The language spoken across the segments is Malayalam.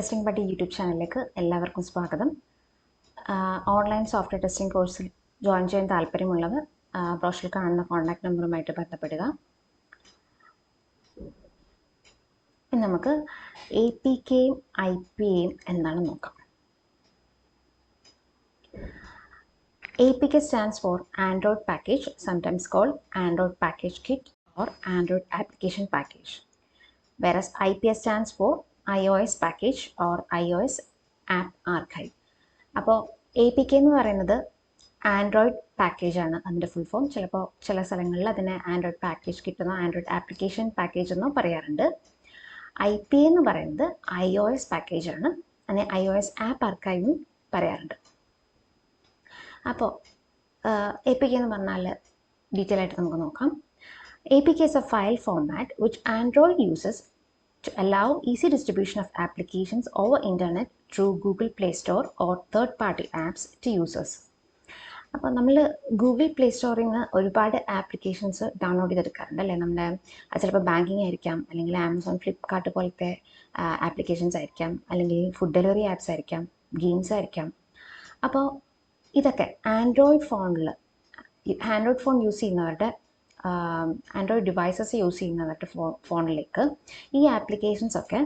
ടെസ്റ്റിംഗ് പറ്റി യൂട്യൂബ് ചാനലിലേക്ക് എല്ലാവർക്കും സ്വാഗതം. ഓൺലൈൻ സോഫ്റ്റ്വെയർ ടെസ്റ്റിംഗ് കോഴ്സിൽ ജോയിൻ ചെയ്യാൻ താല്പര്യമുള്ളവർ ബ്രോഷറിൽ കാണുന്ന കോൺടാക്ട് നമ്പറുമായിട്ട് ബന്ധപ്പെടുക. ഇനി നമുക്ക് APKയും IPAയും എന്താണെന്ന് നോക്കാം. APK stands for Android Package, sometimes called Android Package Kit or Android Application Package, whereas IPA stands for iOS Package or iOS App Archive. അപ്പോൾ APK എന്ന് പറയുന്നത് ആൻഡ്രോയിഡ് പാക്കേജ് ആണ് അതിൻ്റെ ഫുൾ ഫോം. ചിലപ്പോൾ ചില സ്ഥലങ്ങളിൽ അതിനെ ആൻഡ്രോയിഡ് പാക്കേജ് കിട്ടുന്നോ ആൻഡ്രോയിഡ് ആപ്ലിക്കേഷൻ പാക്കേജ് എന്നോ പറയാറുണ്ട്. IPA എന്ന് പറയുന്നത് iOS പാക്കേജ് ആണ്, അതിനെ iOS ആപ്പ് ആർക്കൈവും പറയാറുണ്ട്. അപ്പോൾ APK എന്ന് പറഞ്ഞാൽ ഡീറ്റെയിൽ ആയിട്ട് നമുക്ക് നോക്കാം. APK is a file format which Android uses to allow easy distribution of applications over internet through Google Play Store or third-party apps to users. അപ്പോൾ നമ്മൾ ഗൂഗിൾ പ്ലേ സ്റ്റോറിൽ നിന്ന് ഒരുപാട് ആപ്ലിക്കേഷൻസ് ഡൗൺലോഡ് ചെയ്തെടുക്കാറുണ്ട് അല്ലേ. നമ്മുടെ ചിലപ്പോൾ ബാങ്കിങ് ആയിരിക്കാം, അല്ലെങ്കിൽ ആമസോൺ, ഫ്ലിപ്കാർട്ട് പോലത്തെ ആപ്ലിക്കേഷൻസ് ആയിരിക്കാം, അല്ലെങ്കിൽ ഫുഡ് ഡെലിവറി ആപ്സ് ആയിരിക്കാം, ഗെയിംസ് ആയിരിക്കാം. അപ്പോൾ ഇതൊക്കെ ആൻഡ്രോയിഡ് ഫോൺ യൂസ് ചെയ്യുന്നവരുടെ ആൻഡ്രോയിഡ് ഡിവൈസസ് യൂസ് ചെയ്യുന്നവരുടെ ഫോണിലേക്ക് ഈ ആപ്ലിക്കേഷൻസ് ഒക്കെ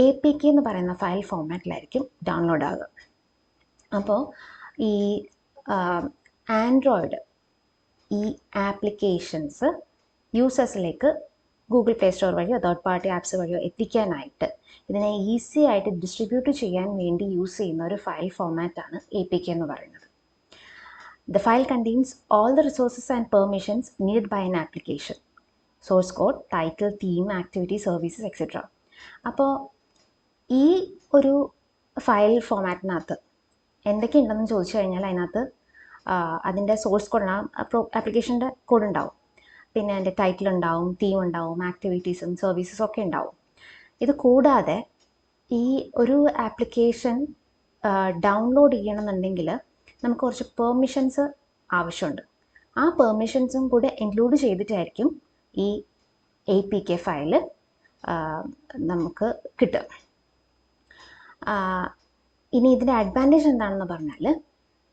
APK എന്ന് പറയുന്ന ഫയൽ ഫോമാറ്റിലായിരിക്കും ഡൗൺലോഡ് ആകുക. അപ്പോൾ ഈ ആൻഡ്രോയിഡ് ഈ ആപ്ലിക്കേഷൻസ് യൂസേഴ്സിലേക്ക് ഗൂഗിൾ പ്ലേ സ്റ്റോർ വഴിയോ തേർഡ് പാർട്ടി ആപ്സ് വഴിയോ എത്തിക്കാനായിട്ട് ഇതിനെ ഈസി ആയിട്ട് ഡിസ്ട്രിബ്യൂട്ട് ചെയ്യാൻ വേണ്ടി യൂസ് ചെയ്യുന്ന ഒരു ഫയൽ ഫോമാറ്റാണ് APK എന്ന് പറയുന്നത്. The file contains all the resources and permissions needed by an application: source code, title, theme, activity, services, etc. അപ്പോൾ ഈ ഒരു ഫയൽ ഫോമാറ്റിനകത്ത് എന്തൊക്കെയുണ്ടെന്ന് ചോദിച്ചു കഴിഞ്ഞാൽ അതിനകത്ത് അതിൻ്റെ സോഴ്സ് കോഡ് ആപ്ലിക്കേഷൻ്റെ കോഡ് ഉണ്ടാവും, പിന്നെ അതിൻ്റെ ടൈറ്റിൽ ഉണ്ടാവും, തീം ഉണ്ടാവും, ആക്ടിവിറ്റീസും സർവീസസും ഒക്കെ ഉണ്ടാവും. ഇത് കൂടാതെ ഈ ഒരു ആപ്ലിക്കേഷൻ ഡൗൺലോഡ് ചെയ്യണമെന്നുണ്ടെങ്കിൽ നമുക്ക് കുറച്ച് പെർമിഷൻസ് ആവശ്യമുണ്ട്. ആ പെർമിഷൻസും കൂടെ ഇൻക്ലൂഡ് ചെയ്തിട്ടായിരിക്കും ഈ APK ഫയല് നമുക്ക് കിട്ടുക. ഇനി ഇതിൻ്റെ അഡ്വാൻറ്റേജ് എന്താണെന്ന് പറഞ്ഞാൽ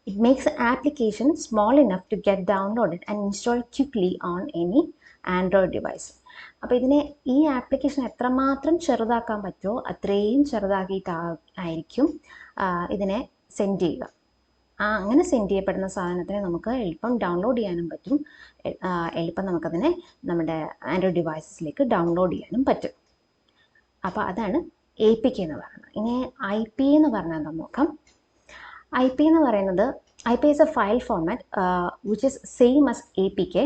it makes application small enough to get downloaded and install quickly on any android device. അപ്പോൾ ഈ ആപ്ലിക്കേഷൻ എത്രമാത്രം ചെറുതാക്കാൻ പറ്റുമോ അത്രയും ചെറുതാക്കിയിട്ടായിരിക്കും ഇതിനെ സെൻഡ് ചെയ്യുക. അങ്ങനെ സെൻഡ് ചെയ്യപ്പെടുന്ന സാധനത്തിനെ നമുക്ക് എളുപ്പം ഡൗൺലോഡ് ചെയ്യാനും പറ്റും, എളുപ്പം നമുക്കതിനെ നമ്മുടെ ആൻഡ്രോയിഡ് ഡിവൈസസിലേക്ക് ഡൗൺലോഡ് ചെയ്യാനും പറ്റും. അപ്പോൾ അതാണ് APK എന്ന് പറയുന്നത്. ഇനി IPA എന്ന് പറഞ്ഞാൽ എന്താ നോക്കാം. IPA എന്ന് പറയുന്നത് IPA is a file format which is same as APK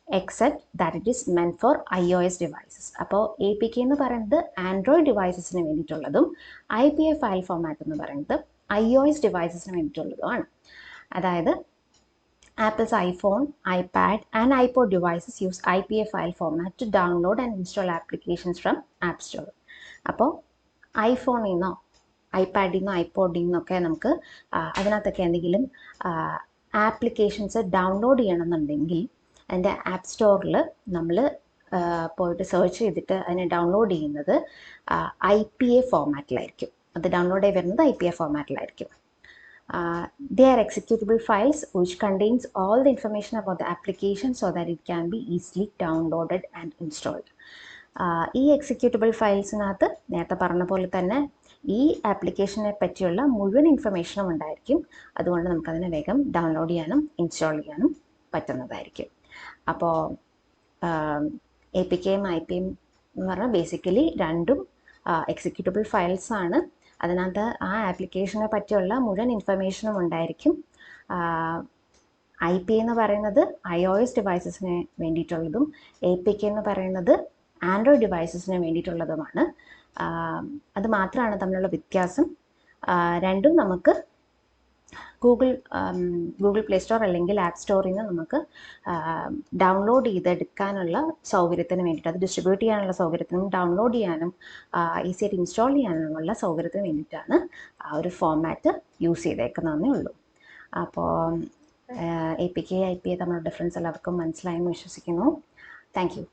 except that it is meant for iOS devices. അപ്പോൾ APK എന്ന് പറയുന്നത് ആൻഡ്രോയിഡ് ഡിവൈസസിന് വേണ്ടിയിട്ടുള്ളതും IPA ഫയൽ ഫോമാറ്റ് എന്ന് പറയുന്നത് iOS ഡിവൈസസിന് വേണ്ടിയിട്ടുള്ളതുമാണ്. അതായത് apples iPhone, iPad and iPod devices use IPA file format to download and install applications from App Store. അപ്പോൾ ഐഫോണിൽ നിന്നോ iPadൽ നിന്നോ iPodൽ നിന്നൊക്കെ നമുക്ക് അതിനകത്തൊക്കെ എന്തെങ്കിലും ആപ്ലിക്കേഷൻസ് ഡൗൺലോഡ് ചെയ്യണമെന്നുണ്ടെങ്കിൽ അതിൻ്റെ ആപ്പ് സ്റ്റോറിൽ നമ്മൾ പോയിട്ട് സെർച്ച് ചെയ്തിട്ട് അതിനെ ഡൗൺലോഡ് ചെയ്യുന്നത് IPA ഫോമാറ്റിലായിരിക്കും. അത് ഡൗൺലോഡ് ആയി വരുന്നത് IPA ഫോമാറ്റിലായിരിക്കും. They are executable files which contains all the information about the application so that it can be easily downloaded and installed. ഈ എക്സിക്യൂട്ടബിൾ ഫയൽസിനകത്ത് നേരത്തെ പറഞ്ഞ പോലെ തന്നെ ഈ ആപ്ലിക്കേഷനെ പറ്റിയുള്ള മുഴുവൻ ഇൻഫർമേഷനും ഉണ്ടായിരിക്കും. അതുകൊണ്ട് നമുക്കതിനെ വേഗം ഡൗൺലോഡ് ചെയ്യാനും ഇൻസ്റ്റാൾ ചെയ്യാനും പറ്റുന്നതായിരിക്കും. അപ്പോൾ APKയും IPAയും എന്ന് പറഞ്ഞാൽ ബേസിക്കലി രണ്ടും എക്സിക്യൂട്ടബിൾ ഫയൽസ് ആണ്. അതിനകത്ത് ആ ആപ്ലിക്കേഷനെ പറ്റിയുള്ള മുഴുവൻ ഇൻഫർമേഷനും ഉണ്ടായിരിക്കും. IPA എന്ന് പറയുന്നത് iOS ഡിവൈസസിന് വേണ്ടിയിട്ടുള്ളതും APK എന്ന് പറയുന്നത് ആൻഡ്രോയിഡ് ഡിവൈസസിന് വേണ്ടിയിട്ടുള്ളതുമാണ്. അത് മാത്രമാണ് തമ്മിലുള്ള വ്യത്യാസം. രണ്ടും നമുക്ക് ഗൂഗിൾ പ്ലേ സ്റ്റോർ അല്ലെങ്കിൽ ആപ്പ് സ്റ്റോറിൽ നിന്ന് നമുക്ക് ഡൗൺലോഡ് ചെയ്തെടുക്കാനുള്ള സൗകര്യത്തിന് വേണ്ടിയിട്ട്, അത് ഡിസ്ട്രിബ്യൂട്ട് ചെയ്യാനുള്ള സൗകര്യത്തിനും ഡൗൺലോഡ് ചെയ്യാനും ഈസിയായിട്ട് ഇൻസ്റ്റാൾ ചെയ്യാനുമുള്ള സൗകര്യത്തിന് വേണ്ടിയിട്ടാണ് ആ ഒരു ഫോമാറ്റ് യൂസ് ചെയ്തേക്കുന്നതെന്നേ ഉള്ളൂ. അപ്പോൾ APK IPA തമ്മിലുള്ള ഡിഫറൻസ് എല്ലാവർക്കും മനസ്സിലായെന്ന് വിശ്വസിക്കുന്നു. Thank you.